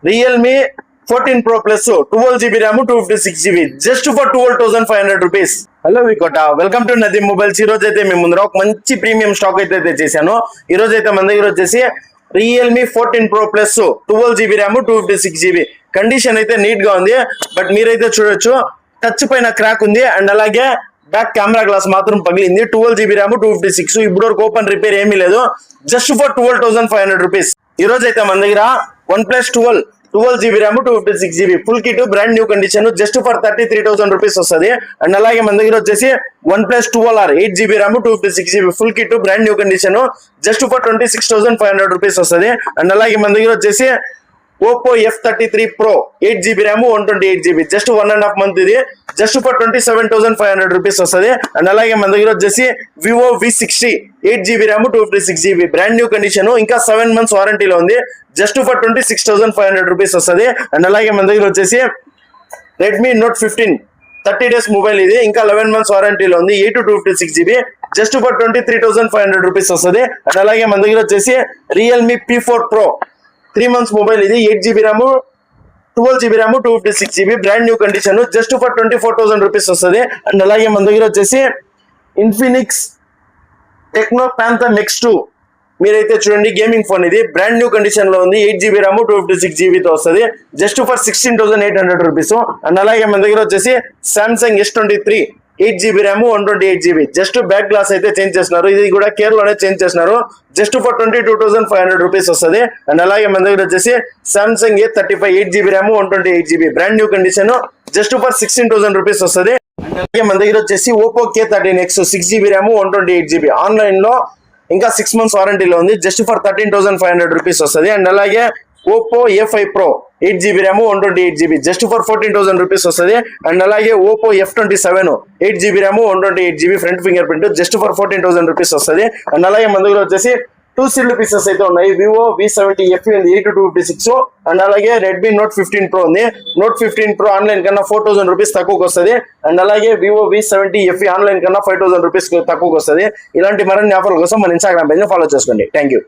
Realme 14 Pro Plus 12GB RAM 256GB just for 12,500 rupees. Hello V Kota, welcome to Nadeem mobiles. ఈ రోజు అయితే మేము ముందర ఒక మంచి ప్రీమియం స్టాక్ అయితే తెచ్చేసాను. ఈ రోజు అయితే మన దగ్గర వచ్చేసి Realme 14 Pro Plus 12GB RAM 256GB. Condition అయితే నీట్ గా ఉంది, బట్ మీరైతే చూడొచ్చు టచ్ పైన క్రాక్ ఉంది అండ్ అలాగే బ్యాక్ కెమెరా గ్లాస్ మాత్రం పగిలింది. 12GB RAM 256. ఇప్పుడు వరకు ఓపెన్ రిపేర్ ఏమీ లేదు. Just for 12,500 rupees. ఈ రోజు అయితే మన దగ్గర OnePlus 12GB RAM 256GB full kit brand new condition just for 33,000 rupees వస్తుంది. అండ్ అలాగే మన దగ్గర వచ్చేసి OnePlus 12R 8GB RAM 256GB full kit brand new condition just for 26,500 rupees వస్తుంది. అండ్ అలాగే మన దగ్గర వచ్చేసి Oppo F33 Pro 8GB RAM 128GB just 1.5 month ఇది జస్ట్ ఫర్ 27,500 రూపీస్ వస్తుంది. అండ్ అలాగే మన దగ్గర వచ్చేసి Vivo V60 8GB RAM 256GB brand new condition ఇంకా 7 months వారంటీలో ఉంది జస్ట్ ఫర్ 26,500 రూపీస్ వస్తుంది. అండ్ అలాగే మన దగ్గర వచ్చేసి Redmi Note 15 30 days మొబైల్ ఇది ఇంకా 11 months వారంటీలో ఉంది 8/256GB జస్ట్ ఫర్ 23,500 రూపీస్ వస్తుంది. అండ్ అలాగే మన దగ్గర వచ్చేసి Realme P4 Pro 3 months mobile ఇది 8GB RAM 12GB RAM 256GB brand new condition just for 24,000 rupees వస్తుంది. అండ్ అలాగే మన దగ్గర వచ్చేసి Infinix Tecno Panther X2 మీరైతే చూడండి గేమింగ్ ఫోన్ ఇది బ్రాండ్ న్యూ కండిషన్ లో ఉంది 8GB RAM 256GB తో వస్తుంది జస్ట్ ఫర్ 16,800 రూపీస్. అండ్ అలాగే మన దగ్గర వచ్చేసి Samsung S23 8GB RAM 128GB just back glass అయితే చేంజ్ చేస్తున్నారు. ఇది కూడా కేర్ లోనే చేంజ్ చేస్తున్నారు జస్ట్ ఫర్ 22,500 రూపీస్ వస్తుంది. అండ్ అలాగే మన దగ్గర వచ్చేసి Samsung A35 8GB RAM 128GB brand new condition just for 16,000 rupees వస్తుంది. అండ్ అలాగే మన దగ్గర వచ్చేసి Oppo K13X 6GB RAM 128GB online లో ఇంకా 6 months వారంటీలో ఉంది జస్ట్ ఫర్ 13,500 రూపీస్ వస్తుంది. అండ్ అలాగే Oppo A5 Pro 8GB RAM 128GB just for 14,000 rupees వస్తుంది. అండ్ అలాగే Oppo F27 8GB RAM 128GB front finger print just for 14,000 rupees వస్తుంది. And అలాగే మన దగ్గర వచ్చేసి 2 సీల్డ్ పీసెస్ అయితే ఉన్నాయి. Vivo V70 FE ఉంది 8/256 అండ్ అలాగే Redmi Note 15 Pro ఉంది. Note 15 Pro ఆన్లైన్ కన్నా 4,000 రూపీస్ తక్కువకి వస్తుంది. అండ్ అలాగే Vivo V70 FE ఆన్లైన్ కన్నా 5,000 రూపీస్ తక్కువకి వస్తుంది. ఇలాంటి మరిన్ని ఆఫర్ల కోసం మన ఇన్స్టాగ్రామ్ పేజ్ ఫాలో చేసుకోండి. Thank you.